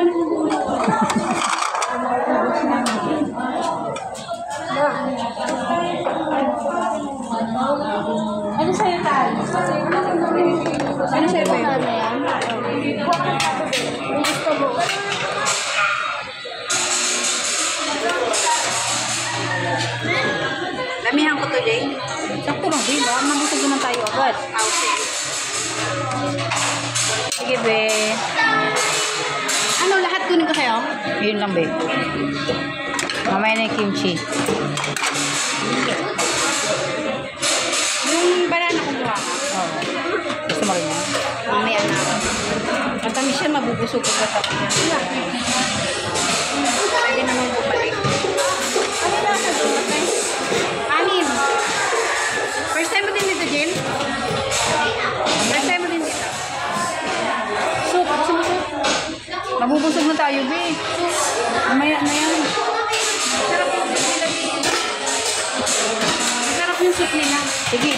Ano sa'yo tayo? Ano sa'yo tayo? Lamihan ko to, Jay. Sakto lang, di ba? Mabusog naman tayo agad. Sige, be. Ano, lahat kunin ko sa'yo? Yun lang, be. Mamaya na yung kimchi. Yung banana kumuha ka. Oo. Gusto mo rin yan? Mamaya na. Matamis siya, mabubusog ko sa tabi niya. Pwede naman bumalik. Ano na sa dumatay? Anim. First time mo din dito, Jill? First time mo din dito? Soup. Gusto mo soup? Mabubusog na tayo, be. Mamaya na yan. Masarap yung soup nila. Sige.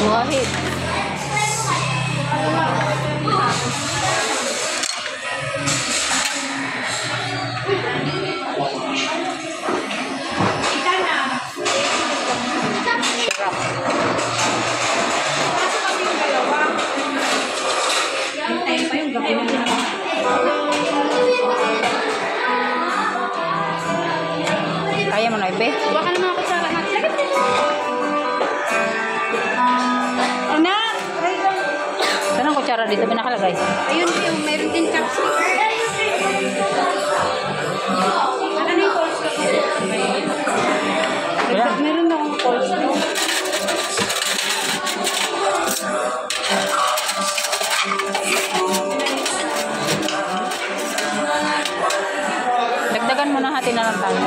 Go ahead. Sarap. Hintayin pa yung gabi nila. Kaya mo na, be? Huwag ka naman ako sa lahat. Anak! Saan ang kutsara dito? May nakalagay. Ayun yung meron din chopstick. Ano yung coleslaw? Wala. Meron na akong coleslaw. Dagdagan mo na hati na lang tayo.